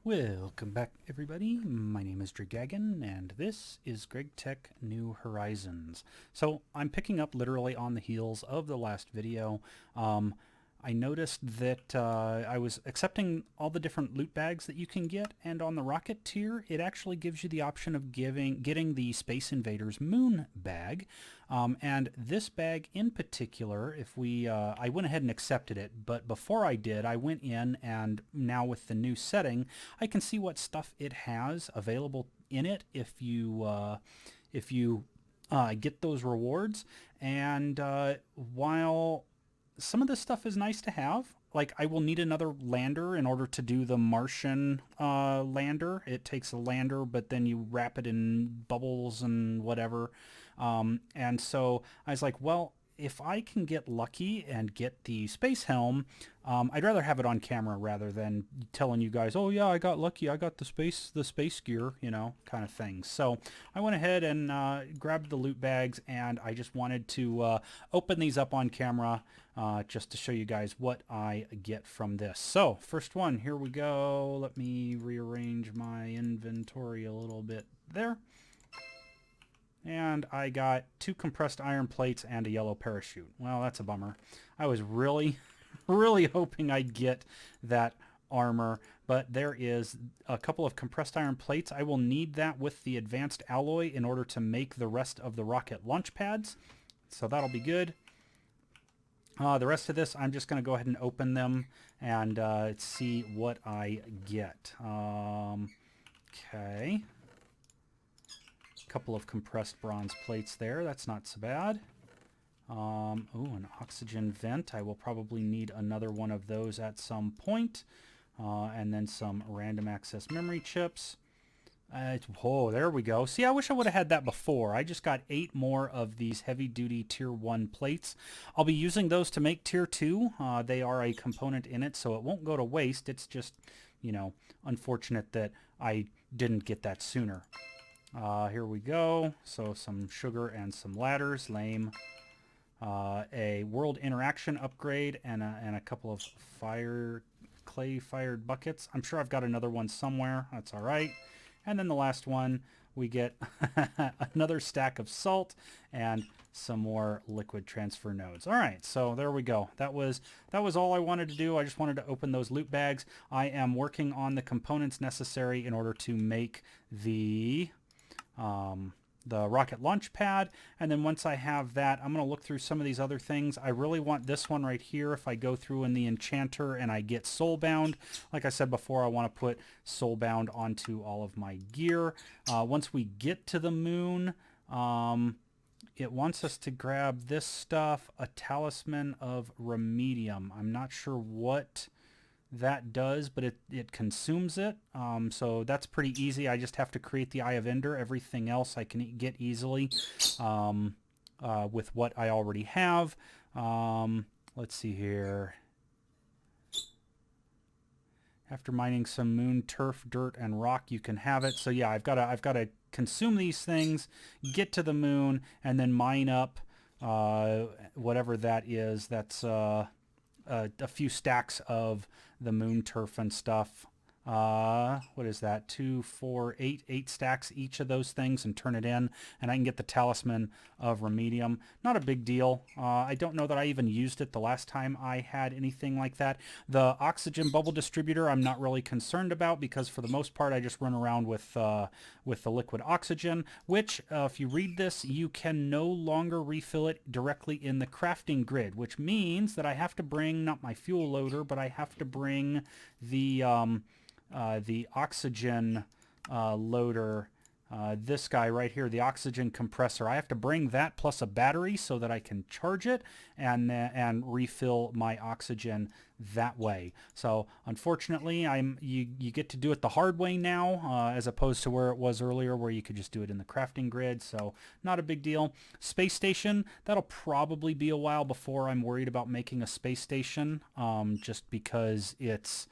Welcome back, everybody. My name is Dragagon, and this is Greg Tech New Horizons. So I'm picking up literally on the heels of the last video. I noticed that I was accepting all the different loot bags that you can get, and on the rocket tier, it actually gives you the option of getting the Space Invaders Moon bag. And this bag in particular, I went ahead and accepted it, but before I did, I went in, and now with the new setting, I can see what stuff it has available in it if you get those rewards. And while some of this stuff is nice to have, like I will need another lander in order to do the Martian lander. It takes a lander, but then you wrap it in bubbles and whatever. And so I was like, well, if I can get lucky and get the space helm, I'd rather have it on camera rather than telling you guys, oh yeah, I got lucky, I got the space gear, you know, kind of thing. So I went ahead and grabbed the loot bags, and I just wanted to open these up on camera just to show you guys what I get from this. So first one, here we go. Let me rearrange my inventory a little bit there. And I got 2 compressed iron plates and a yellow parachute. Well, that's a bummer. I was really, really hoping I'd get that armor, but there is a couple of compressed iron plates. I will need that with the advanced alloy in order to make the rest of the rocket launch pads. So that'll be good. The rest of this, I'm just going to go ahead and open them and see what I get. Okay. Couple of compressed bronze plates there. That's not so bad. Oh, an oxygen vent. I will probably need another one of those at some point. And then some random access memory chips. Oh, there we go. See, I wish I would have had that before. I just got 8 more of these heavy-duty Tier 1 plates. I'll be using those to make Tier 2. They are a component in it, so it won't go to waste. It's just, you know, unfortunate that I didn't get that sooner. Here we go. So some sugar and some ladders. Lame. A world interaction upgrade and a couple of clay-fired buckets. I'm sure I've got another one somewhere. That's all right. And then the last one, we get another stack of salt and some more liquid transfer nodes. All right, so there we go. That was all I wanted to do. I just wanted to open those loot bags. I am working on the components necessary in order to make the rocket launch pad, and then once I have that, I'm going to look through some of these other things. I really want this one right here. If I go through in the enchanter and I get soulbound, like I said before, I want to put soulbound onto all of my gear. Once we get to the moon, it wants us to grab this stuff, a talisman of remedium. I'm not sure what that does, but it consumes it, so that's pretty easy. I just have to create the Eye of Ender. Everything else I can get easily with what I already have. Let's see here. After mining some moon turf, dirt, and rock, you can have it. So yeah, I've got to consume these things, get to the moon, and then mine up whatever that is. That's a few stacks of the moon turf and stuff. What is that? 2, 4, 8 stacks each of those things, and turn it in, and I can get the talisman of remedium. Not a big deal. I don't know that I even used it the last time I had anything like that. The oxygen bubble distributor I'm not really concerned about, because for the most part I just run around with the liquid oxygen, which if you read this, you can no longer refill it directly in the crafting grid, which means that I have to bring, not my fuel loader, but I have to bring the oxygen loader, this guy right here, the oxygen compressor. I have to bring that plus a battery so that I can charge it and refill my oxygen that way. So unfortunately, you get to do it the hard way now, as opposed to where it was earlier, where you could just do it in the crafting grid. So not a big deal. Space station, that'll probably be a while before I'm worried about making a space station, just because it's,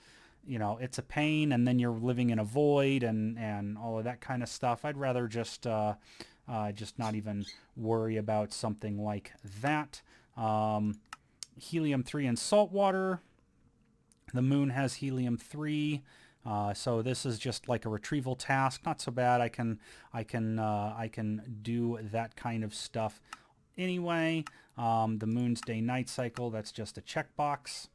you know, it's a pain, and then you're living in a void and all of that kind of stuff. I'd rather just not even worry about something like that. Helium-3 and salt water. The moon has helium-3. So this is just like a retrieval task, not so bad. I can do that kind of stuff anyway. The moon's day-night cycle, that's just a checkbox.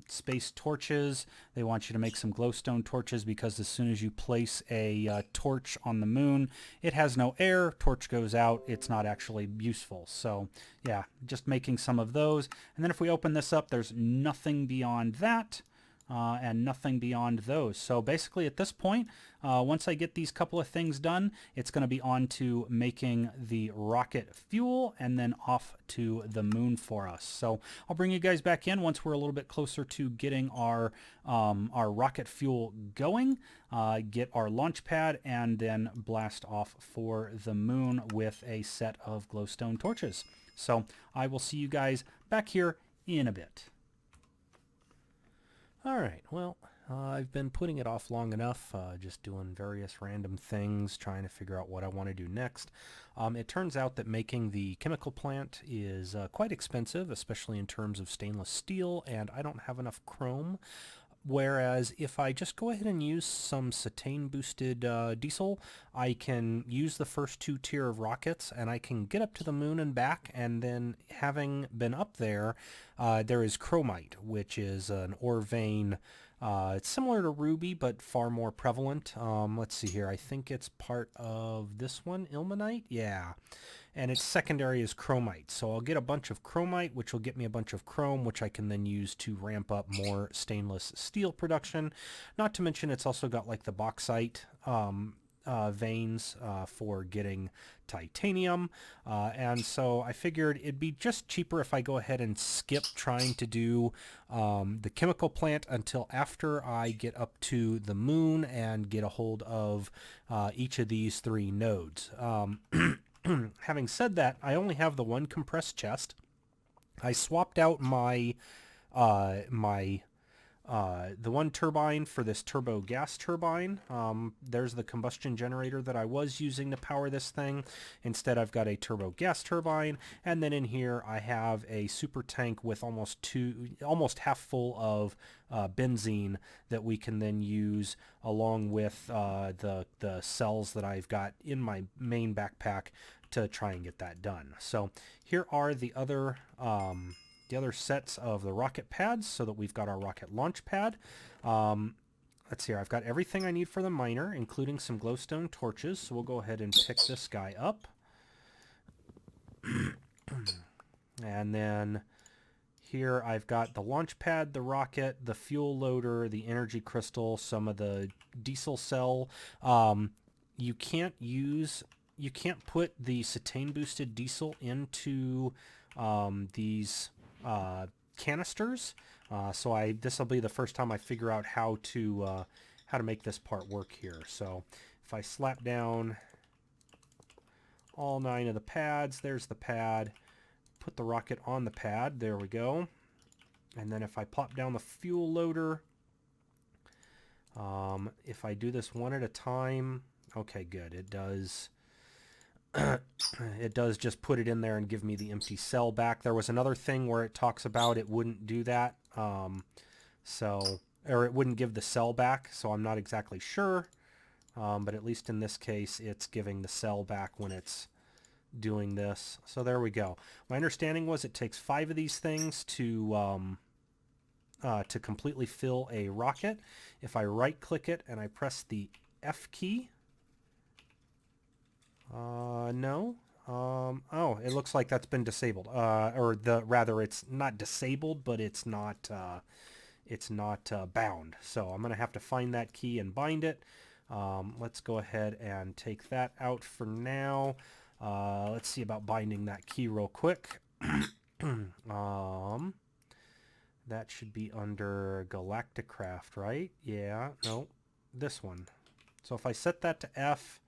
Space torches, they want you to make some glowstone torches because as soon as you place a torch on the moon, it has no air, torch goes out, it's not actually useful. So yeah, just making some of those. And then if we open this up, there's nothing beyond that. And nothing beyond those. So basically at this point, once I get these couple of things done, it's going to be on to making the rocket fuel and then off to the moon for us. So I'll bring you guys back in once we're a little bit closer to getting our rocket fuel going, get our launch pad, and then blast off for the moon with a set of glowstone torches. So I will see you guys back here in a bit. Alright, well, I've been putting it off long enough, just doing various random things, trying to figure out what I want to do next. It turns out that making the chemical plant is quite expensive, especially in terms of stainless steel, and I don't have enough chrome. Whereas if I just go ahead and use some cetane-boosted diesel, I can use the first 2 tier of rockets, and I can get up to the moon and back, and then having been up there, there is chromite, which is an ore vein. It's similar to ruby, but far more prevalent. Let's see here. I think it's part of this one, ilmenite? Yeah. And its secondary is chromite. So I'll get a bunch of chromite, which will get me a bunch of chrome, which I can then use to ramp up more stainless steel production. Not to mention it's also got like the bauxite veins for getting titanium. And so I figured it'd be just cheaper if I go ahead and skip trying to do the chemical plant until after I get up to the moon and get a hold of each of these 3 nodes. Having said that, I only have the 1 compressed chest. I swapped out my the 1 turbine for this turbo gas turbine. There's the combustion generator that I was using to power this thing. Instead, I've got a turbo gas turbine, and then in here I have a super tank with almost half full of benzene that we can then use along with the cells that I've got in my main backpack to try and get that done. So here are the other sets of the rocket pads so that we've got our rocket launch pad. Let's see here. I've got everything I need for the miner, including some glowstone torches. So we'll go ahead and pick this guy up. And then here I've got the launch pad, the rocket, the fuel loader, the energy crystal, some of the diesel cell. You can't put the cetane boosted diesel into these canisters. So this will be the first time I figure out how to make this part work here. So if I slap down all 9 of the pads, there's the pad. Put the rocket on the pad. There we go. And then if I plop down the fuel loader, if I do this one at a time, okay, good. It does. It does just put it in there and give me the empty cell back. There was another thing where it talks about it wouldn't do that, or it wouldn't give the cell back, so I'm not exactly sure. But at least in this case, it's giving the cell back when it's doing this. So there we go. My understanding was it takes 5 of these things to completely fill a rocket. If I right-click it and I press the F key, no. Oh, it looks like that's been disabled. Rather, it's not disabled, but it's not bound. So I'm going to have to find that key and bind it. Let's go ahead and take that out for now. Let's see about binding that key real quick. That should be under Galactic Craft, right? Yeah, no, this one. So if I set that to F,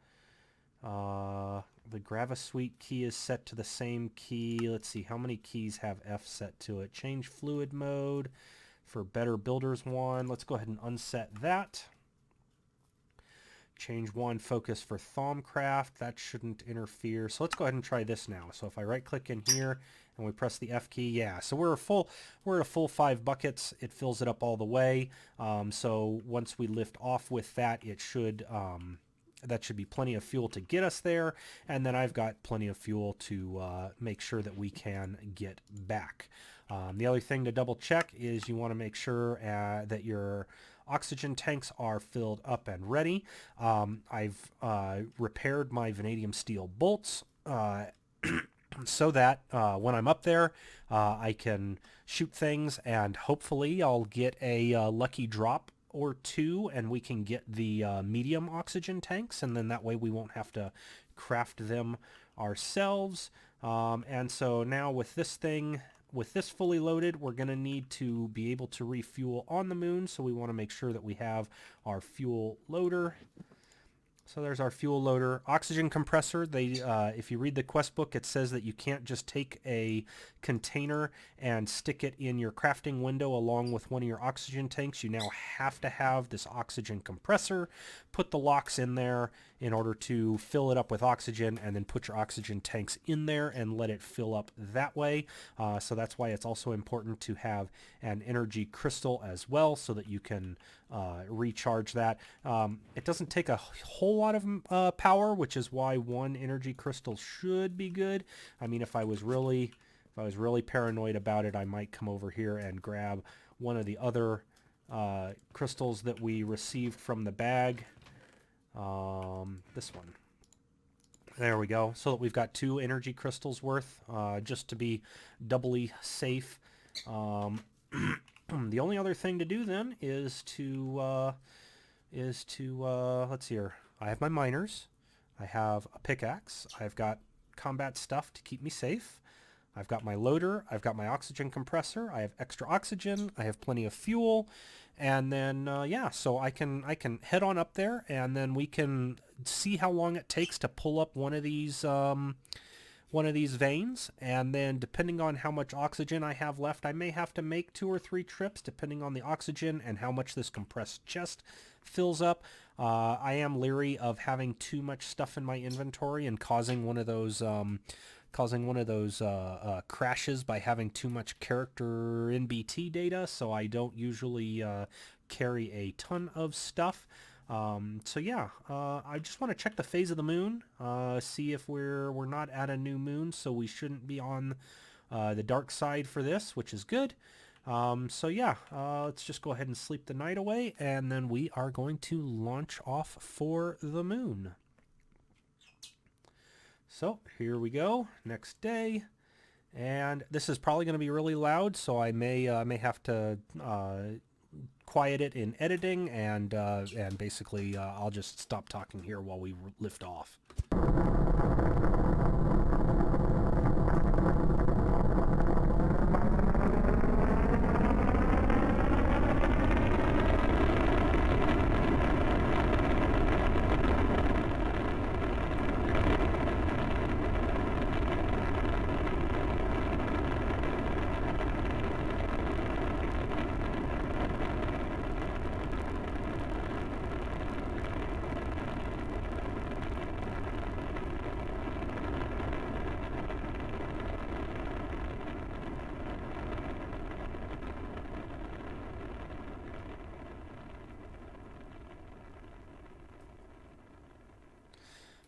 the Gravasuite key is set to the same key. Let's see, how many keys have F set to it? Change fluid mode for Better Builders 1. Let's go ahead and unset that. Change 1 focus for Thaumcraft. That shouldn't interfere. So let's go ahead and try this now. So if I right click in here and we press the F key. Yeah, so we're at a full 5 buckets. It fills it up all the way. So once we lift off with that, it should that should be plenty of fuel to get us there, and then I've got plenty of fuel to make sure that we can get back. The other thing to double check is you want to make sure that your oxygen tanks are filled up and ready. I've repaired my vanadium steel bolts so that when I'm up there, I can shoot things, and hopefully I'll get a lucky drop or 2, and we can get the medium oxygen tanks, and then that way we won't have to craft them ourselves. And so now with this fully loaded, we're going to need to be able to refuel on the moon, so we want to make sure that we have our fuel loader. So there's our fuel loader. Oxygen compressor, if you read the quest book, it says that you can't just take a container and stick it in your crafting window along with one of your oxygen tanks. You now have to have this oxygen compressor, put the locks in there in order to fill it up with oxygen, and then put your oxygen tanks in there and let it fill up that way. So that's why it's also important to have an energy crystal as well, so that you can recharge that. It doesn't take a whole lot of power, which is why 1 energy crystal should be good. I mean, if I was really paranoid about it, I might come over here and grab one of the other crystals that we received from the bag. This one. There we go. So that we've got 2 energy crystals worth, just to be doubly safe. The only other thing to do then is to let's see here. I have my miners. I have a pickaxe. I've got combat stuff to keep me safe. I've got my loader. I've got my oxygen compressor. I have extra oxygen. I have plenty of fuel. And then, yeah, so I can head on up there, and then we can see how long it takes to pull up one of these veins. And then depending on how much oxygen I have left, I may have to make 2 or 3 trips depending on the oxygen and how much this compressed chest fills up. I am leery of having too much stuff in my inventory and causing one of those crashes by having too much character NBT data, so I don't usually carry a ton of stuff. So yeah, I just want to check the phase of the moon, see if we're not at a new moon, so we shouldn't be on the dark side for this, which is good. So yeah, let's just go ahead and sleep the night away, and then we are going to launch off for the moon. So here we go, next day, and this is probably going to be really loud, so I may have to quiet it in editing, and basically I'll just stop talking here while we lift off.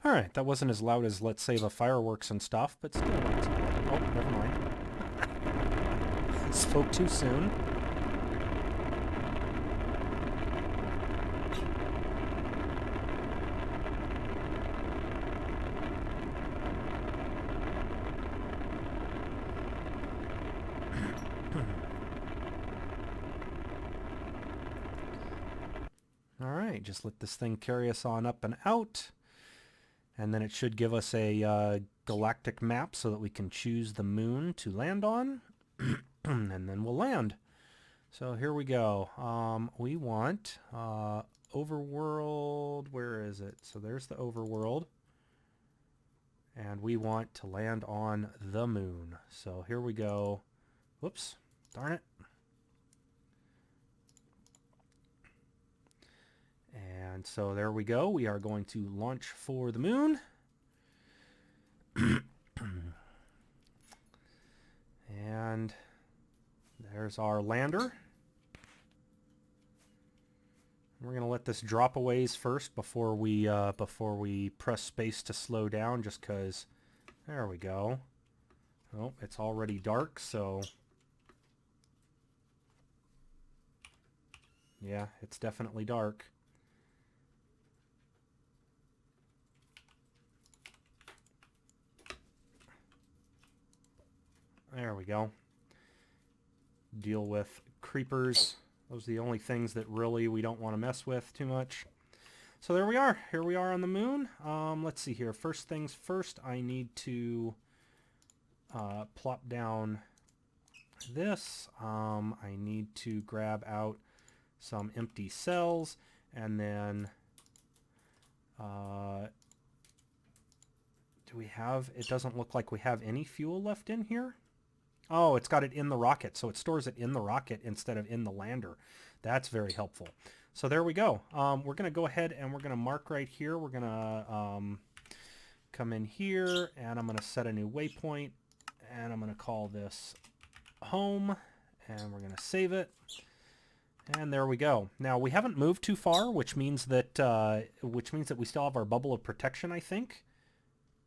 Alright, that wasn't as loud as, let's say, the fireworks and stuff, but still not too bad. Oh, never mind. Spoke too soon. Alright, just let this thing carry us on up and out. And then it should give us a galactic map so that we can choose the moon to land on. And then we'll land. So here we go. We want overworld. Where is it? So there's the overworld. And we want to land on the moon. So here we go. Whoops. Darn it. And so there we go. We are going to launch for the moon. There's our lander. We're going to let this drop a ways first before we press space to slow down, just because. There we go. Oh, it's already dark, so yeah, it's definitely dark. There we go. Deal with creepers. Those are the only things that really we don't want to mess with too much. So there we are. Here we are on the moon. Let's see here. First things first, I need to plop down this. I need to grab out some empty cells, and then do we have, it doesn't look like we have any fuel left in here. Oh, it's got it in the rocket, so it stores it in the rocket instead of in the lander. That's very helpful. So there we go. We're going to go ahead and we're going to mark right here. We're going to come in here, and I'm going to set a new waypoint, and I'm going to call this home, and we're going to save it. And there we go. Now we haven't moved too far, which means that we still have our bubble of protection, I think.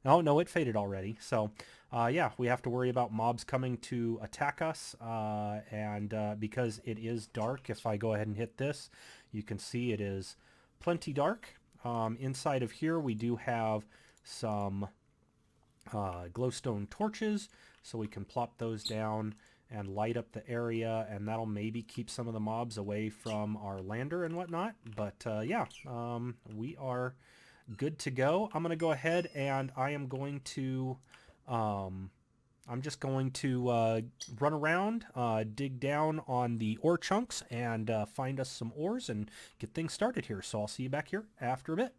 Oh no, it faded already. So yeah, we have to worry about mobs coming to attack us, and because it is dark, if I go ahead and hit this, you can see it is plenty dark. Inside of here we do have some glowstone torches, so we can plop those down and light up the area, and that'll maybe keep some of the mobs away from our lander and whatnot. But yeah, we are good to go. I'm going to go ahead and I am going to I'm just going to run around, dig down on the ore chunks, and find us some ores and get things started here. So I'll see you back here after a bit.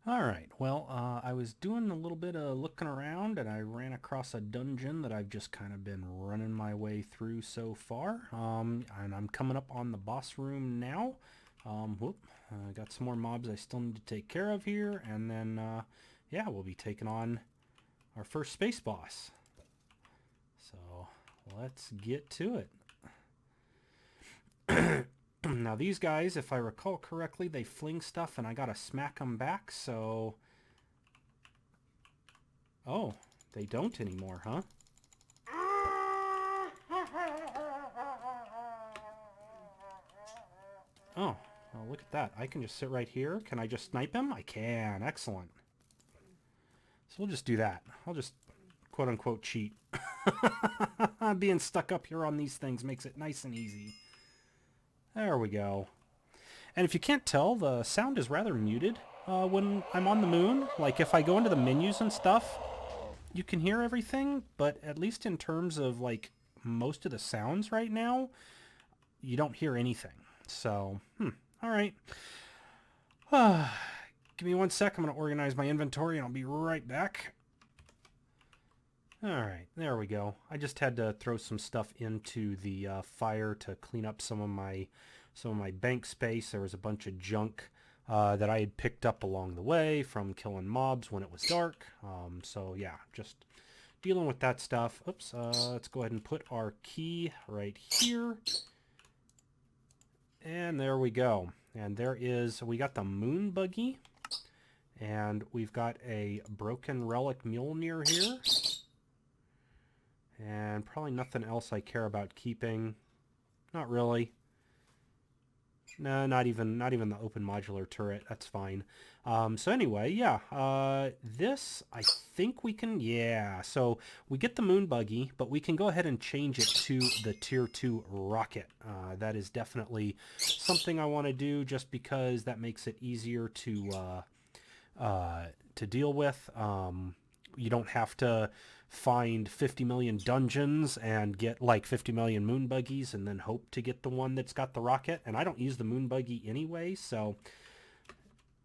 Alright, well, I was doing a little bit of looking around, and I ran across a dungeon that I've just kind of been running my way through so far. And I'm coming up on the boss room now. I got some more mobs I still need to take care of here, and then, yeah, we'll be taking on our first space boss. So, let's get to it. Now these guys, if I recall correctly, they fling stuff and I gotta smack them back, so... Oh, they don't anymore, huh? Oh, well, look at that. I can just sit right here. Can I just snipe him? I can. Excellent. So we'll just do that. I'll just quote-unquote cheat. Being stuck up here on these things makes it nice and easy. There we go. And if you can't tell, the sound is rather muted when I'm on the moon. Like, if I go into the menus and stuff, you can hear everything, but at least in terms of, like, most of the sounds right now, you don't hear anything. So, alright. Give me 1 sec. I'm going to organize my inventory, and I'll be right back. Alright, there we go. I just had to throw some stuff into the fire to clean up some of my bank space. There was a bunch of junk that I had picked up along the way from killing mobs when it was dark. So yeah, just dealing with that stuff. Oops, let's go ahead and put our key right here. And there we go. And there is, we got the moon buggy, and we've got a broken relic Mjolnir here. And probably nothing else I care about keeping. Not really. No, not even the open modular turret. That's fine. So anyway, yeah. This, I think we can... Yeah, so we get the moon buggy, but we can go ahead and change it to the Tier 2 rocket. That is definitely something I want to do, just because that makes it easier to deal with. You don't have to find 50 million dungeons and get like 50 million moon buggies and then hope to get the one that's got the rocket. And I don't use the moon buggy anyway, so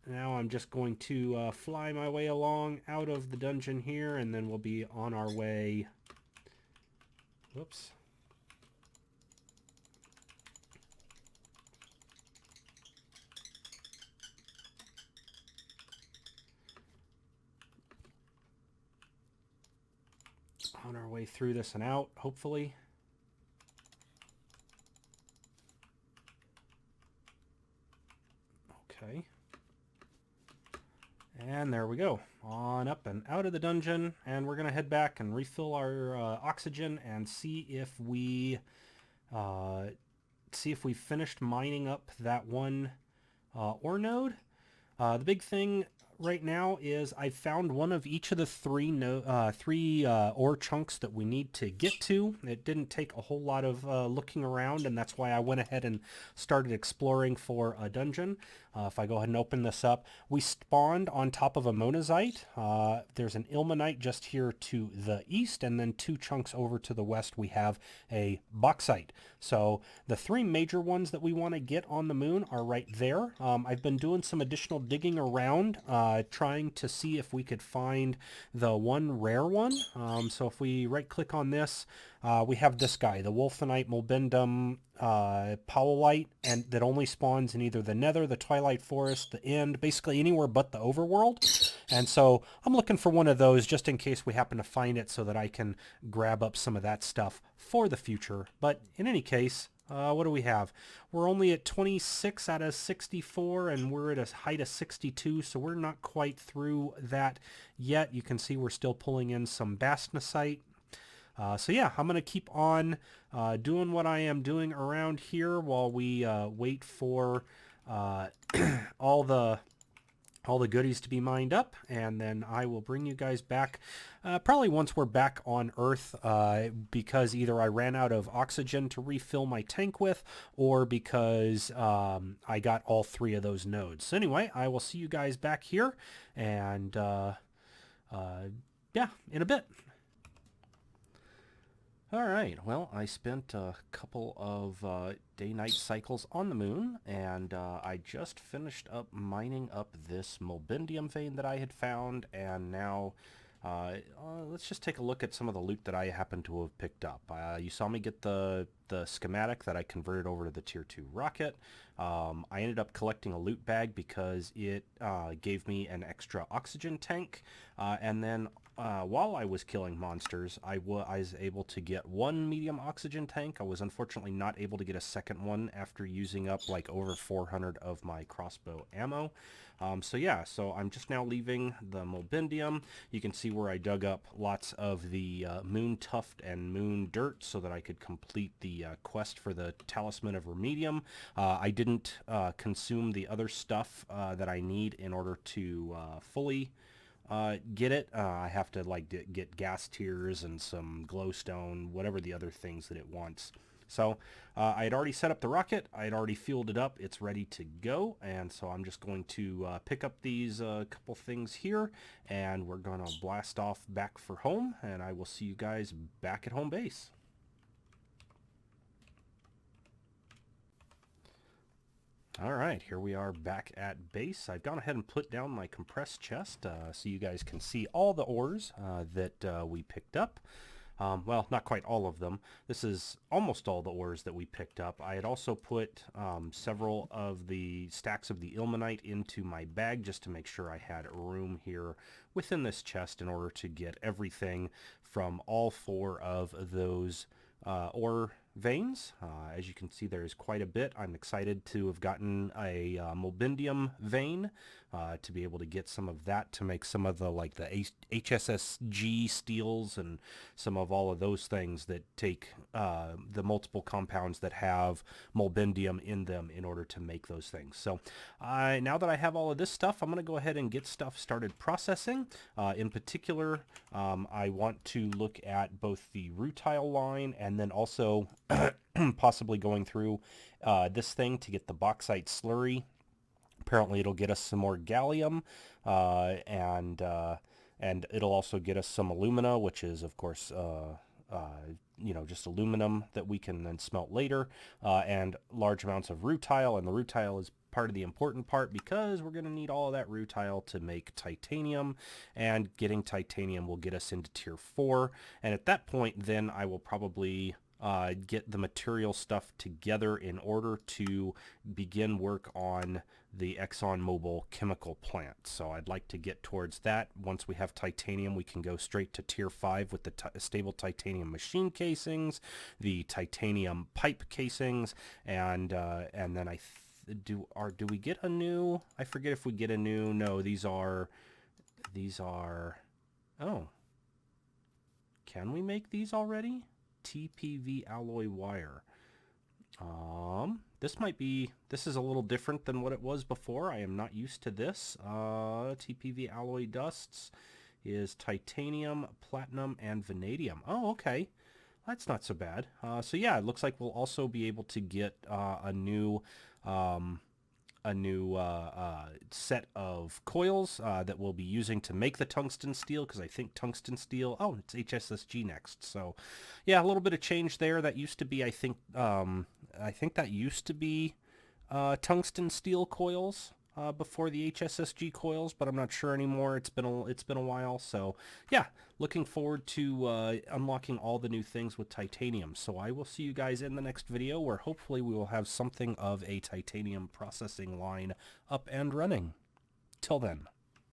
now I'm just going to fly my way along out of the dungeon here, and then we'll be on our way. Whoops. On our way through this and out, hopefully. Okay. And there we go, on up and out of the dungeon, and we're going to head back and refill our oxygen and see if we finished mining up that one ore node. The big thing right now is I found one of each of the three ore chunks that we need to get to. It didn't take a whole lot of looking around, and that's why I went ahead and started exploring for a dungeon. If I go ahead and open this up, we spawned on top of a monazite. There's an ilmenite just here to the east, and then 2 chunks over to the west we have a bauxite. So the 3 major ones that we want to get on the moon are right there. I've been doing some additional digging around, trying to see if we could find the one rare one. So if we right click on this, we have this guy, the wolfenite molybdenum powellite, and that only spawns in either the nether, the twilight forest, the end, basically anywhere but the overworld. And so I'm looking for one of those just in case we happen to find it, so that I can grab up some of that stuff for the future. But in any case, what do we have? We're only at 26 out of 64, and we're at a height of 62, so we're not quite through that yet. You can see we're still pulling in some bastnasite. So yeah, I'm going to keep on doing what I am doing around here while we wait for all the goodies to be mined up, and then I will bring you guys back probably once we're back on Earth, because either I ran out of oxygen to refill my tank with, or because I got all 3 of those nodes. So anyway, I will see you guys back here, and yeah, in a bit. Alright, well, I spent a couple of day-night cycles on the moon, and I just finished up mining up this molybdenum vein that I had found, and now let's just take a look at some of the loot that I happen to have picked up. You saw me get the schematic that I converted over to the Tier 2 rocket. I ended up collecting a loot bag because it gave me an extra oxygen tank, and then while I was killing monsters, I was able to get 1 medium oxygen tank. I was unfortunately not able to get a second one after using up like over 400 of my crossbow ammo. So yeah, so I'm just now leaving the molybdenum. You can see where I dug up lots of the moon tuft and moon dirt so that I could complete the quest for the Talisman of Remedium. I didn't consume the other stuff that I need in order to fully get it. I have to get gas tears and some glowstone, whatever the other things that it wants. So I had already set up the rocket. I had already fueled it up. It's ready to go, and so I'm just going to pick up these couple things here, and we're going to blast off back for home, and I will see you guys back at home base. Alright, here we are back at base. I've gone ahead and put down my compressed chest so you guys can see all the ores that we picked up. Well, not quite all of them. This is almost all the ores that we picked up. I had also put several of the stacks of the ilmenite into my bag just to make sure I had room here within this chest in order to get everything from all 4 of those ore veins. As you can see, there is quite a bit. I'm excited to have gotten a molybdenum vein to be able to get some of that to make some of the the HSSG steels and some of all of those things that take the multiple compounds that have molybdenum in them in order to make those things. So now that I have all of this stuff, I'm going to go ahead and get stuff started processing. In particular, I want to look at both the rutile line and then also possibly going through this thing to get the bauxite slurry. Apparently it'll get us some more gallium, and it'll also get us some alumina, which is of course just aluminum that we can then smelt later, and large amounts of rutile, and the rutile is part of the important part because we're going to need all of that rutile to make titanium, and getting titanium will get us into tier 4, and at that point then I will probably get the material stuff together in order to begin work on the ExxonMobil chemical plant. So I'd like to get towards that. Once we have titanium, we can go straight to tier 5 with the stable titanium machine casings, the titanium pipe casings, and then I do we get a new? I forget if we get a new. No, these are. Oh, can we make these already? TPV alloy wire. This is a little different than what it was before. I am not used to this. TPV alloy dusts is titanium, platinum, and vanadium. Oh, okay. That's not so bad. So yeah, it looks like we'll also be able to get a new set of coils that we'll be using to make the tungsten steel, because I think tungsten steel, oh, it's HSSG next. So yeah, a little bit of change there. That used to be, I think that used to be tungsten steel coils before the HSSG coils, but I'm not sure anymore. It's been a while. So yeah, looking forward to unlocking all the new things with titanium. So I will see you guys in the next video, where hopefully we will have something of a titanium processing line up and running. Till then.